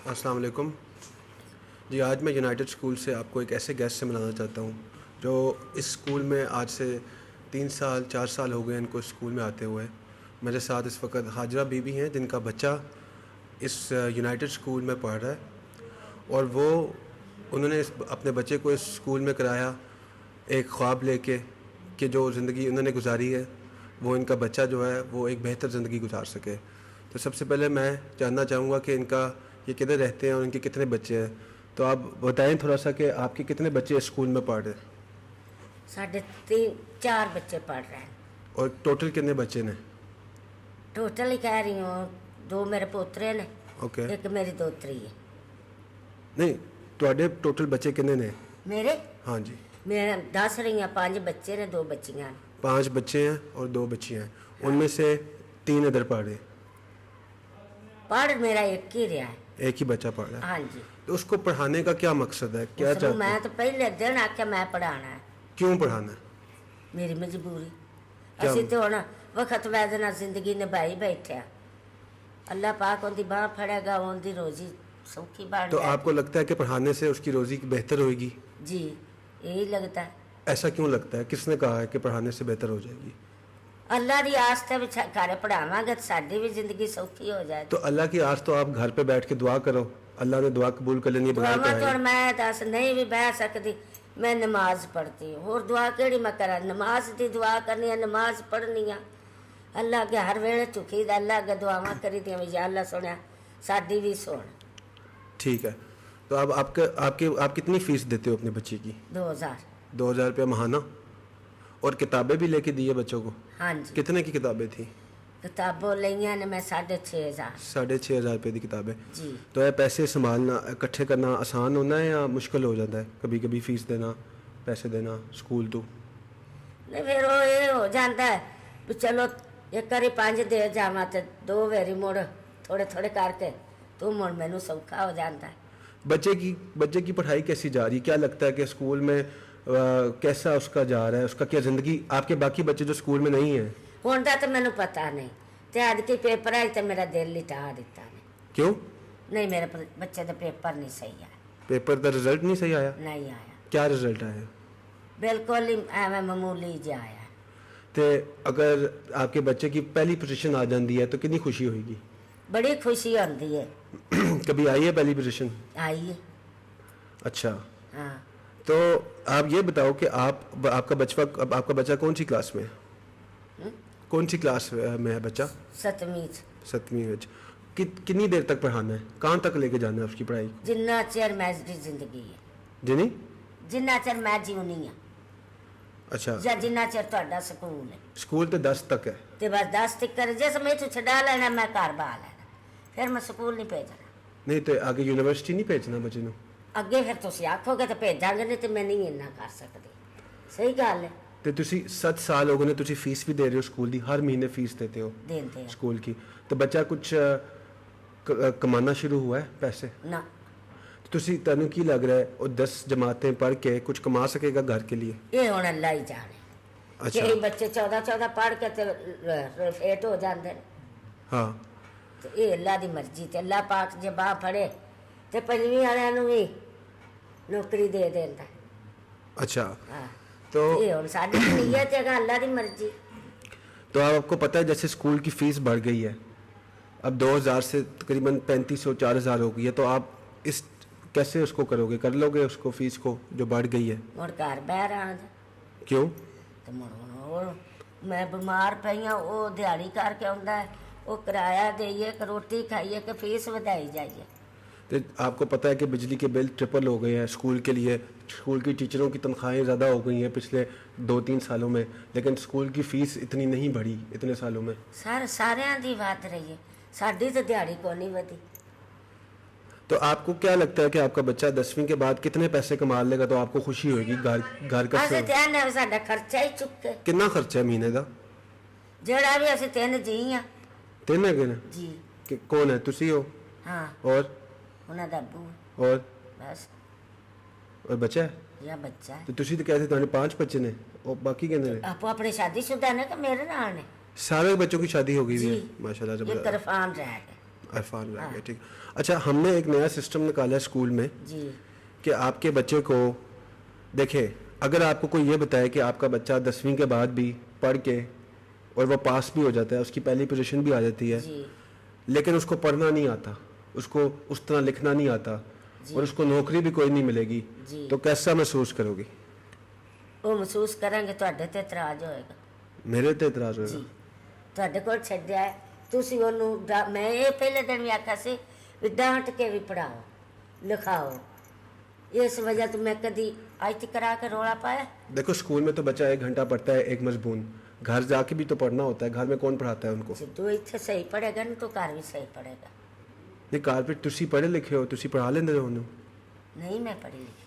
السلام علیکم جی، آج میں یونائٹڈ اسکول سے آپ کو ایک ایسے گیسٹ سے ملانا چاہتا ہوں جو اس اسکول میں آج سے 4 سال ہو گئے ان کو اسکول میں آتے ہوئے. میرے ساتھ اس وقت حاجرہ بی بی ہیں جن کا بچہ اس یونائٹڈ اسکول میں پڑھ رہا ہے، اور انہوں نے اپنے بچے کو اس اسکول میں کرایا ایک خواب لے کے کہ جو زندگی انہوں نے گزاری ہے وہ ان کا بچہ جو ہے وہ ایک بہتر زندگی گزار سکے. تو سب سے پہلے میں جاننا چاہوں گا کہ ان کا یہ کدھر رہتے ہیں اور ان کے کتنے بچے ہیں. تو آپ بتائیں تھوڑا سا کہ آپ کے کتنے بچے اسکول میں پڑھ رہے ہیں؟ ساڑھے 4 بچے پڑھ رہے ہیں. اور ٹوٹل کتنے بچے نے؟ ٹوٹل ہی کہہ رہی ہوں 2 میرے پوترے نے، اوکے. ایک میری دوتری ہے. نہیں، تھوڑے ٹوٹل بچے کتنے نے؟ میرے ہاں جی. میں دس رہی ہوں، 5 بچے نے 2 بچیاں نے. 5 بچے ہیں اور 2 بچیاں ہیں. ان میں سے 3 ادھر پڑھ رہے ہیں. پڑھ میرا ایک ہی رہا ہے. ایک ہی بچہ پڑھ رہا ہے. ہاں جی. تو اس کو پڑھانے کا کیا مقصد ہے؟ کیا چاہتے میں ہیں؟ تو پہلے دن آخیا میں پڑھانا ہے. کیوں پڑھانا ہے؟ میری مجبوری. کیا؟ اسی تو ہوں وقت ویدنا زندگی نبھائی بیٹھے. اللہ پاک ان کی باہ پھڑے گا، ان کی روزی سوکھی بڑھ تو جائے. آپ کو لگتا ہے کہ پڑھانے سے اس کی روزی بہتر ہوئے گی؟ جی یہی لگتا ہے. ایسا کیوں لگتا ہے؟ کس نے کہا ہے کہ پڑھانے سے بہتر ہو جائے گی؟ اللہ کی آس تے گھر پڑھاواں گے تو ساری بھی زندگی سوکھی ہو جائے. تو اللہ کی آس تو آپ گھر پہ بیٹھ کے دعا کرو، اللہ نے دعا قبول کر لینی ہے بغیر دعا تو پڑھائے. میں دس نہیں بھی بہ سکتی، میں نماز پڑھتی ہوں. اور دعا کیڑی میں کرا؟ نماز دی دعا کرنی ہے، نماز پڑھنی ہے. اللہ کے ہر ویلے چکی دا اللہ کے دعاواں کری دیا بھی یا اللہ سنیا ساڈی بھی سن. ٹھیک ہے. تو اب آپ کتنی فیس دیتے ہو اپنے بچے کی؟ 2000. 2000 روپیہ ماہانہ. اور کتابیں بھی لے کے دی ہے بچوں کو؟ ہاں جی. کتنے کی کتابیں تھیں؟ کتابوں لئیاں نے میں 6500. 6500 روپے کی کتابیں. جی. تو یہ پیسے سنبھالنا اکٹھے کرنا آسان ہونا ہے یا مشکل ہو جاتا ہے کبھی کبھی فیس دینا، پیسے دینا اسکول تو؟ نہیں پھر وہ یہ ہو جاتا ہے بھی چلو ایک کری 5 دے جاواں تے 2 ویری مڑ تھوڑے تھوڑے کر کے تو مڑ مینوں سوکھا ہو جاتا ہے. بچے کی پڑھائی کیسی جا رہی ہے؟ کیا لگتا ہے کہ اسکول میں کیسا اس کا جا رہا ہے؟ اس کا کیا زندگی؟ آپ کے باقی بچے جو اسکول میں نہیں ہیں ہوں تو مینوں پتہ نہیں. تے اج کے پیپر آئی تو میرا دل لٹا دیتا نے. کیوں؟ نہیں میرے بچے کا پیپر نہیں صحیح آیا. پیپر کا رزلٹ نہیں صحیح آیا؟ نہیں آیا. کیا رزلٹ آیا؟ بالکل ہی ایویں معمولی جہا آیا. تو اگر آپ کے بچے کی پہلی پوزیشن آ جاتی ہے تو کتنی خوشی ہوئے گی؟ بڑی خوشی ہوتی ہے. کبھی آئی ہے پہلی پوزیشن؟ آئی ہے. اچھا. ہاں. تو آپ یہ بتاؤ کہ آپ کا بچہ کون سی کلاس میں ہے؟ کون سی کلاس میں ہے بچہ؟ 7ویں. 7ویں میں. کتنی دیر تک پڑھانا ہے؟ کہاں تک لے کے جانا ہے اس کی پڑھائی؟ جنہ چیر میری زندگی ہے. جی جنہ چیر میں جیونی ہوں. اچھا. یا جنہ چیر تہاڈا سکول ہے. سکول تو 10 تک ہے. تو بس 10 تک کر جس میں تو چھڈا لینا میں گھر بہا لینا، پھر میں سکول نہیں بھیجنا. نہیں تو آگے یونیورسٹی نہیں بھیجنا بچے نو؟ اگے پھر تسی آکھو گے تو بھیجاں گے، نہیں تو میں نہیں اتنا کر سکتی. صحیح گل ہے. تو تسی 7 سال ہو گئے نے تسی فیس بھی دے رہے ہو اسکول دی، ہر مہینے فیس دیتے ہو دیندے ہیں. اسکول کی. تو بچہ کچھ کمانا شروع ہوا ہے پیسے؟ نہ. تسی تینوں کی لگ رہا ہے وہ 10 جماعتیں پڑھ کے کچھ کما سکے گا گھر کے لیے؟ یہ ہوں اللہ ہی جانے. اچھا. کئی بچے 14 پڑھ کے فیٹ ہو جاندے ہیں. ہاں. تو یہ اللہ دی مرضی تے اللہ پاک جے باہ پھڑے تے 5ویں والوں نوں بھی نوکری دے دیندا ہے. اچھا. ہاں. تو یہ ہوں ساڈی نیت ہے کہ اللہ دی مرضی. تو آپ کو پتہ ہے جیسے اسکول کی فیس بڑھ گئی ہے، اب 2000 سے تقریباً 3500-4000 ہو گئی ہے، تو آپ کیسے اس کو کرو گے؟ کر لو گے اس کو فیس کو جو بڑھ گئی ہے؟ مڑ گھر بہ رہا جا. کیوں؟ تو مڑ میں بیمار پئی ہوں، وہ دیہڑی کر کے آਉਂدا ہے، وہ کرایہ دئیے کہ روٹی کھائیے کہ فیس ودائی جائیے. تو آپ کو پتہ ہے کہ بجلی کے بل ٹرپل ہو گئے ہیں اسکول کے لیے، اسکول کی ٹیچروں کی تنخواہیں زیادہ ہو گئی ہیں پچھلے 2-3 سالوں میں، لیکن اسکول کی فیس اتنی نہیں بڑھی اتنے سالوں میں. ساریاں دی ود رہی ہے، ساڈی تو دیہڑی کو نہیں ودی. تو آپ کو کیا لگتا ہے کہ آپ کا بچہ 10ویں کے بعد کتنے پیسے کما لے گا تو آپ کو خوشی ہوئے گی گھر کا؟ اسے تین ساڈا خرچہ ہی چکے. کتنا خرچہ ہے مہینے کا؟ جڑا بھی اسے 3 جی ہاں. 3 ہے کہ جی. کون ہے؟ تسی ہو ہاں. اور انہاں دا ابو. اور بس. اور بچہ ہے؟ یا بچہ ہے. تو تسی تو کہتے تھے 5 بچے نے، اور باقی کہنے نے؟ آپ اپنی شادی شدہ نے کہ میرے نال نے؟ سارے بچوں کی شادی ہو گئی ہے جی. ماشاءاللہ. ایک عرفان رہ گئے. عرفان رہ گیا, ٹھیک. اچھا, ہم نے ایک نیا سسٹم نکالا ہے اسکول میں جی کہ آپ کے بچے کو دیکھیں, اگر آپ کو کوئی یہ بتائے کہ آپ کا بچہ 10ویں کے بعد بھی پڑھ کے اور وہ پاس بھی ہو جاتا ہے, اس کی پہلی پوزیشن بھی آ جاتی ہے, جی لیکن اس کو پڑھنا نہیں آتا, اس کو اس طرح لکھنا نہیں آتا, اور اس کو نوکری بھی کوئی نہیں ملے گی, جی تو کیسا محسوس کرو گی؟ وہ محسوس کریں گے ਤੁਹਾਡੇ ਤੇ ਇਤਰਾਜ਼ ਹੋਏਗਾ میرے تے اعتراض ہوگا. ਜੀ ਤੁਹਾਡੇ ਕੋਲ ਛੱਡਿਆ ਹੈ, ਤੁਸੀਂ ਉਹਨੂੰ ਮੈਂ ਇਹ ਪਹਿਲੇ ਦਿਨ ਵੀ ਆਖਿਆ ਸੀ ਵੀ ਡਾਂਟ ਕੇ ਵੀ ਪੜਾਓ ਲਿਖਾਓ, ਇਸ ਵਜ੍ਹਾ ਤੋਂ ਮੈਂ ਕਦੀ ਅੱਜ ਤੱਕ ਕਰਾ ਕੇ ਰੋਲਾ ਪਾਇਆ. دیکھو اسکول میں تو بچہ 1 گھنٹہ پڑھتا ہے ایک مضمون, گھر جا کے بھی تو پڑھنا ہوتا ہے, گھر میں کون پڑھاتا ہے ان کو؟ ਜਦੋਂ ਇੱਥੇ ਸਹੀ ਪੜੇਗਾ ਨਾ ਤਾਂ ਘਰ ਵੀ ਸਹੀ ਪੜੇਗਾ. نہیں, کارپیٹ تسی پڑھے لکھے ہو, تسی پڑھا لیندے ہو انہوں. ਨਹੀਂ ਮੈਂ پڑھی ਲਿਖੀ.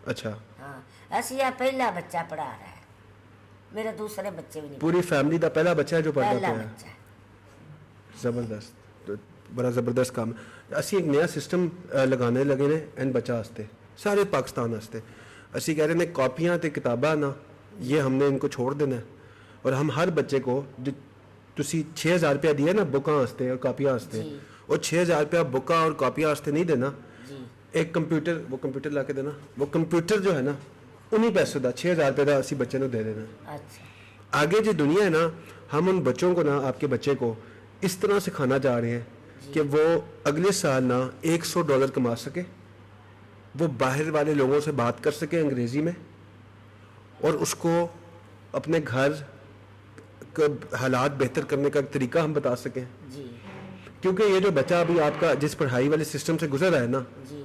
اچھا, ہاں ਅਸੀਂ ਆ ਪਹਿਲਾ ਬੱਚਾ ਪੜਾ رہا ہے, میرے دوسرے بچے بھی نہیں. پوری فیملی دا پہلا بچہ ہے جو پڑھتا پہلا ہے. بچہ. زبردست, تو بڑا زبردست کام ہے. اسی ایک نیا سسٹم لگانے لگے نے ان بچہ واسطے, سارے پاکستان واسطے. اسی کہہ رہے ہیں کاپیاں تے کتاباں نا, یہ ہم نے ان کو چھوڑ دینا ہے, اور ہم ہر بچے کو جو تسی 6000 روپیہ دیا نا بکاں واسطے اور کاپیاں واسطے, اور 6000 روپیہ بکاں اور کاپیاں واسطے نہیں دینا, ایک کمپیوٹر, وہ کمپیوٹر لا کے دینا, وہ کمپیوٹر جو ہے نا انہیں پیسوں دا 6000 روپے دا اسی بچے نو دے دینا. اچھا آگے جو دنیا ہے نا, ہم ان بچوں کو نا, آپ کے بچے کو اس طرح سکھانا چاہ رہے ہیں کہ وہ اگلے سال نا $100 کما سکے, وہ باہر والے لوگوں سے بات کر سکے انگریزی میں, اور اس کو اپنے گھر کا حالات بہتر کرنے کا طریقہ ہم بتا سکیں. جی کیونکہ یہ جو بچہ ابھی آپ کا جس پڑھائی والے سسٹم سے گزر رہا ہے نا, جی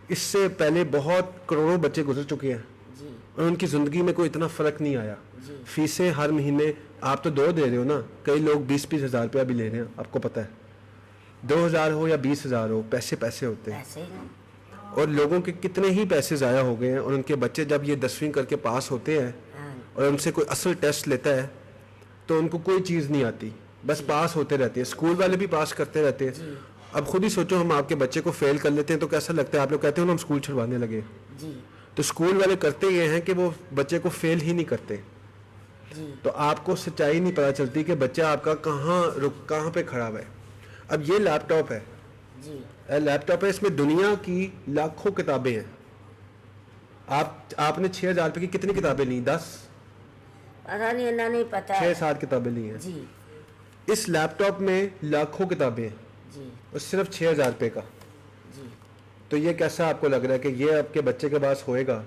اس سے پہلے بہت کروڑوں بچے گزر چکے ہیں, جی اور ان کی زندگی میں کوئی اتنا فرق نہیں آیا. جی فیسیں ہر مہینے آپ تو 2 دے رہے ہو نا, کئی لوگ 20-20 ہزار روپیہ بھی لے رہے ہیں, آپ کو پتہ ہے. 2000 ہو یا 20,000 ہو, پیسے پیسے ہوتے ہیں, ایسے ہی. اور لوگوں کے کتنے ہی پیسے ضائع ہو گئے ہیں, اور ان کے بچے جب یہ 10ویں کر کے پاس ہوتے ہیں ہاں اور ان سے کوئی اصل ٹیسٹ لیتا ہے تو ان کو کوئی چیز نہیں آتی, بس پاس ہوتے رہتے ہیں. اسکول والے بھی پاس کرتے رہتے ہیں. اب خود ہی سوچو, ہم آپ کے بچے کو فیل کر لیتے ہیں تو کیسا لگتا ہے؟ آپ لوگ کہتے ہیں نا ہم اسکول چھڑوانے لگے, جی تو اسکول والے کرتے یہ ہیں کہ وہ بچے کو فیل ہی نہیں کرتے. جی تو آپ کو سچائی نہیں پتہ چلتی کہ بچہ آپ کا کہاں پہ کھڑا ہوا ہے. اب یہ لیپ ٹاپ ہے, جی لیپ ٹاپ ہے, اس میں دنیا کی لاکھوں کتابیں ہیں. آپ نے 6000 روپے کی کتنی کتابیں لی؟ 10 پتا نہیں, انہیں نہیں پتا. 6-7 کتابیں لی ہیں. جی اس لیپ ٹاپ میں لاکھوں کتابیں ہیں, جی اور صرف 6000 روپے کا. جی تو یہ کیسا آپ کو لگ رہا ہے کہ یہ آپ کے بچے کے پاس ہوئے گا,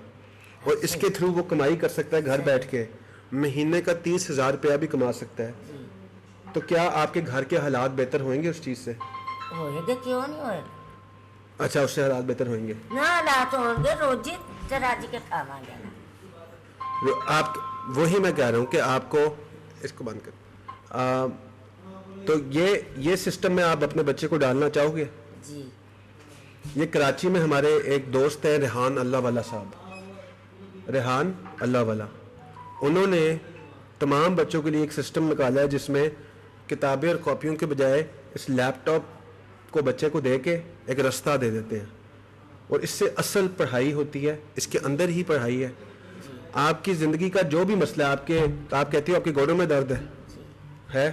اور اس کے تھرو وہ کمائی کر سکتا ہے گھر بیٹھ کے, مہینے کا 30,000 روپیہ بھی کما سکتا ہے. تو کیا آپ کے گھر کے حالات بہتر ہوئیں گے اس چیز سے؟ ہوئے گا, کیوں نہیں ہوئے گا. اچھا, اس سے حالات بہتر ہوئیں گے. نہ حالات ہوں گے, روزی راجی کے کھاواں گے نا. آپ وہی میں کہہ رہا ہوں کہ آپ کو اس کو بند کر, تو یہ سسٹم میں آپ اپنے بچے کو ڈالنا چاہو گے؟ جی یہ کراچی میں ہمارے ایک دوست ہیں ریحان اللہ والا صاحب, ریحان اللہ والا, انہوں نے تمام بچوں کے لیے ایک سسٹم نکالا ہے جس میں کتابیں اور کاپیوں کے بجائے اس لیپ ٹاپ کو بچے کو دے کے ایک رستہ دے دیتے ہیں, اور اس سے اصل پڑھائی ہوتی ہے, اس کے اندر ہی پڑھائی ہے. آپ کی زندگی کا جو بھی مسئلہ ہے, آپ کہتی ہو آپ کے گوڑوں میں درد ہے,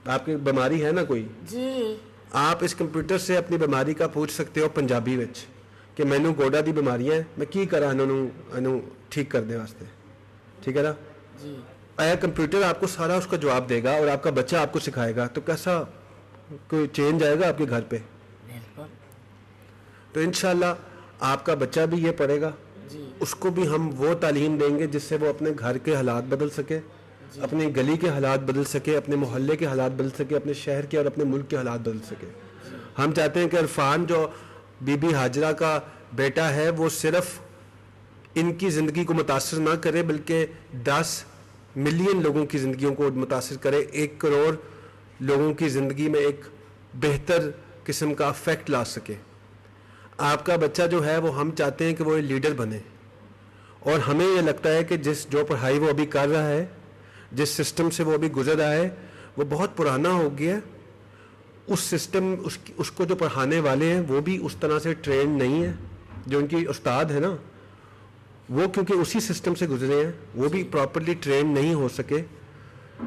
آپ کی بیماری ہے نا کوئی, جی آپ اس کمپیوٹر سے اپنی بیماری کا پوچھ سکتے ہو پنجابی وچ کہ مینوں گوڈا دی بیماری ہے, میں کی کرا انہوں ٹھیک کرنے واسطے. ٹھیک ہے نا؟ جی آیا کمپیوٹر آپ کو سارا اس کا جواب دے گا, اور آپ کا بچہ آپ کو سکھائے گا, تو کیسا کوئی چینج آئے گا آپ کے گھر پہ؟ بالکل. تو انشاءاللہ آپ کا بچہ بھی یہ پڑھے گا, جی اس کو بھی ہم وہ تعلیم دیں گے جس سے وہ اپنے گھر کے حالات بدل سکے, اپنی گلی کے حالات بدل سکے, اپنے محلے کے حالات بدل سکے, اپنے شہر کے اور اپنے ملک کے حالات بدل سکے. ہم چاہتے ہیں کہ عرفان جو بی بی ہاجرہ کا بیٹا ہے وہ صرف ان کی زندگی کو متاثر نہ کرے بلکہ 10 ملین لوگوں کی زندگیوں کو متاثر کرے, 1 کروڑ لوگوں کی زندگی میں ایک بہتر قسم کا افیکٹ لا سکے. آپ کا بچہ جو ہے وہ ہم چاہتے ہیں کہ وہ لیڈر بنے, اور ہمیں یہ لگتا ہے کہ جو پڑھائی وہ ابھی کر رہا ہے, جس سسٹم سے وہ ابھی گزر رہا ہے, وہ بہت پرانا ہو گیا. اس سسٹم اس کو جو پڑھانے والے ہیں وہ بھی اس طرح سے ٹرینڈ نہیں ہے, جو ان کی استاد ہے نا وہ کیونکہ اسی سسٹم سے گزرے ہیں وہ بھی پراپرلی ٹرینڈ نہیں ہو سکے.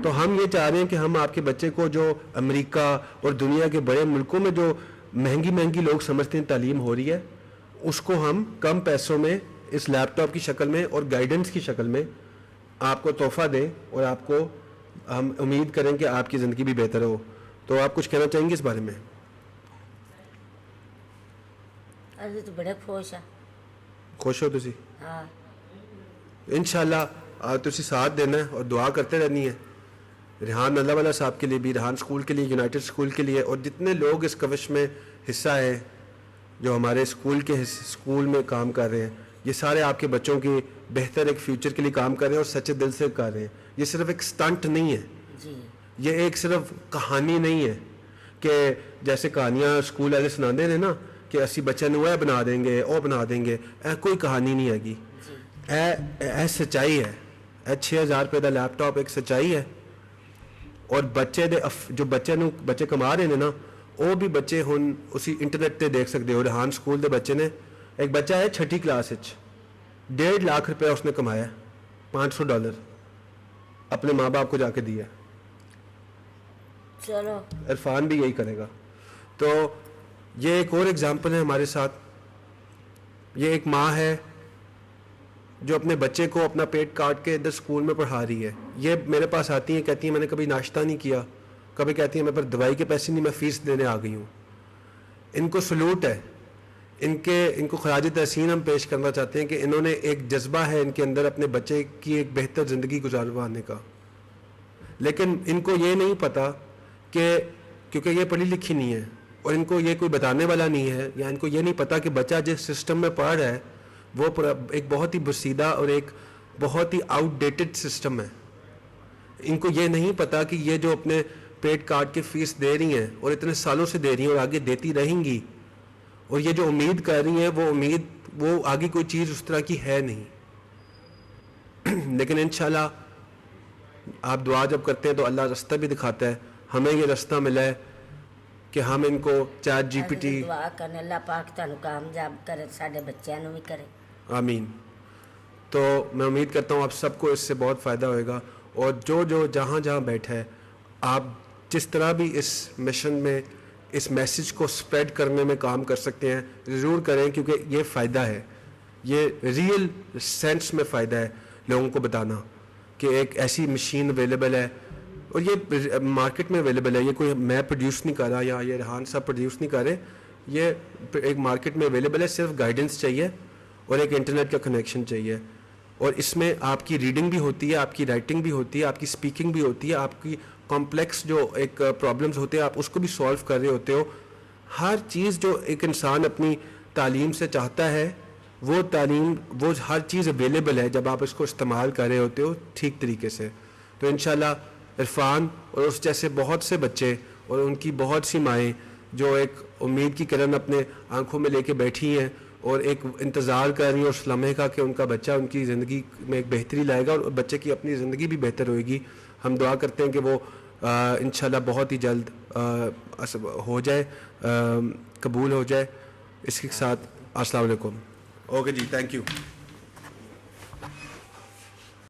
تو ہم یہ چاہ رہے ہیں کہ ہم آپ کے بچے کو جو امریکہ اور دنیا کے بڑے ملکوں میں جو مہنگی لوگ سمجھتے ہیں تعلیم ہو رہی ہے، اس کو ہم کم پیسوں میں اس لیپ ٹاپ کی شکل میں اور گائیڈنس کی شکل میں آپ کو تحفہ دیں، اور آپ کو ہم امید کریں کہ آپ کی زندگی بھی بہتر ہو. تو آپ کچھ کہنا چاہیں گے اس بارے میں؟ ابھی تو بڑے خوش ہیں. خوش ہو تسی؟ ہاں انشاءاللہ تسی ساتھ دینا ہے اور دعا کرتے رہنی ہے ریحان اللہ والا صاحب کے لیے بھی، ریحان اسکول کے لیے، یونائٹڈ اسکول کے لیے، اور جتنے لوگ اس کوشش میں حصہ ہیں جو ہمارے اسکول میں کام کر رہے ہیں. یہ سارے آپ کے بچوں کی بہتر ایک فیوچر کے لیے کام کر رہے ہیں اور سچے دل سے کر رہے ہیں. یہ صرف ایک سٹنٹ نہیں ہے، جی. یہ ایک صرف کہانی نہیں ہے کہ جیسے کہانیاں اسکول والے سناتے ہیں نا کہ اسی بچے نو اے بنا دیں گے او بنا دیں گے. کوئی کہانی نہیں ہے گی، اے سچائی ہے. 6000 روپے کا لیپ ٹاپ ایک سچائی ہے. اور بچے دے جو بچے کما رہے ہیں نا، وہ بھی بچے ہن اسی انٹرنیٹ تے دیکھ سکتے ہو. ریحان اسکول دے بچے نے، ایک بچہ ہے 6ٹھی کلاس وچ، 1.5 لاکھ روپے اس نے کمایا، $500 اپنے ماں باپ کو جا کے دیا. چلو عرفان بھی یہی کرے گا. تو یہ ایک اور ایگزامپل ہے ہمارے ساتھ. یہ ایک ماں ہے جو اپنے بچے کو اپنا پیٹ کاٹ کے ادھر اسکول میں پڑھا رہی ہے. یہ میرے پاس آتی ہیں، کہتی ہیں میں نے کبھی ناشتہ نہیں کیا، کبھی کہتی ہیں میں پر دوائی کے پیسے نہیں، میں فیس دینے آ گئی ہوں. ان کو سلوٹ ہے، ان کو خراج تحسین ہم پیش کرنا چاہتے ہیں کہ انہوں نے ایک جذبہ ہے ان کے اندر اپنے بچے کی ایک بہتر زندگی گزاروانے کا. لیکن ان کو یہ نہیں پتہ کہ کیونکہ یہ پڑھی لکھی نہیں ہے اور ان کو یہ کوئی بتانے والا نہیں ہے، یا ان کو یہ نہیں پتہ کہ بچہ جس سسٹم میں پڑھ رہا ہے وہ ایک بہت ہی بسیدہ اور ایک بہت ہی آؤٹ ڈیٹڈ سسٹم ہے. ان کو یہ نہیں پتہ کہ یہ جو اپنے پیٹ کاٹ کے فیس دے رہی ہیں اور اتنے سالوں سے دے رہی ہیں اور آگے دیتی رہیں گی، اور یہ جو امید کر رہی ہیں وہ آگے کوئی چیز اس طرح کی ہے نہیں. لیکن انشاءاللہ آپ دعا جب کرتے ہیں تو اللہ راستہ بھی دکھاتا ہے. ہمیں یہ راستہ ملا ہے کہ ہم ان کو چیٹ جی پی ٹی، دعا کرنے اللہ پاک تانوں کامیاب کرے، سارے بچیاں نوں بھی کرے. آمین. تو میں امید کرتا ہوں آپ سب کو اس سے بہت فائدہ ہوئے گا، اور جو جہاں بیٹھا ہے آپ جس طرح بھی اس مشن میں اس میسج کو سپریڈ کرنے میں کام کر سکتے ہیں ضرور کریں، کیونکہ یہ فائدہ ہے، یہ ریئل سینس میں فائدہ ہے لوگوں کو بتانا کہ ایک ایسی مشین اویلیبل ہے، اور یہ مارکیٹ میں اویلیبل ہے. یہ کوئی میں پروڈیوس نہیں کر رہا یا یہ ریحان صاحب پروڈیوس نہیں کر رہے، یہ ایک مارکیٹ میں اویلیبل ہے. صرف گائیڈنس چاہیے اور ایک انٹرنیٹ کا کنیکشن چاہیے، اور اس میں آپ کی ریڈنگ بھی ہوتی ہے، آپ کی رائٹنگ بھی ہوتی ہے، آپ کی اسپیکنگ بھی ہوتی ہے، آپ کی کمپلیکس جو ایک پرابلمز ہوتے ہیں آپ اس کو بھی سولو کر رہے ہوتے ہو. ہر چیز جو ایک انسان اپنی تعلیم سے چاہتا ہے وہ تعلیم، وہ ہر چیز اویلیبل ہے جب آپ اس کو استعمال کر رہے ہوتے ہو ٹھیک طریقے سے. تو انشاءاللہ عرفان اور اس جیسے بہت سے بچے اور ان کی بہت سی مائیں جو ایک امید کی کرن اپنے آنکھوں میں لے کے بیٹھی ہیں اور ایک انتظار کر رہی ہیں اس لمحے کا کہ ان کا بچہ ان کی زندگی میں ایک بہتری لائے گا اور بچے کی اپنی زندگی بھی بہتر ہوئے گی. ہم دعا کرتے ہیں کہ وہ انشاءاللہ بہت ہی جلد ہو جائے، قبول ہو جائے. اس کے ساتھ السلام علیکم. اوکے جی، تھینک یو.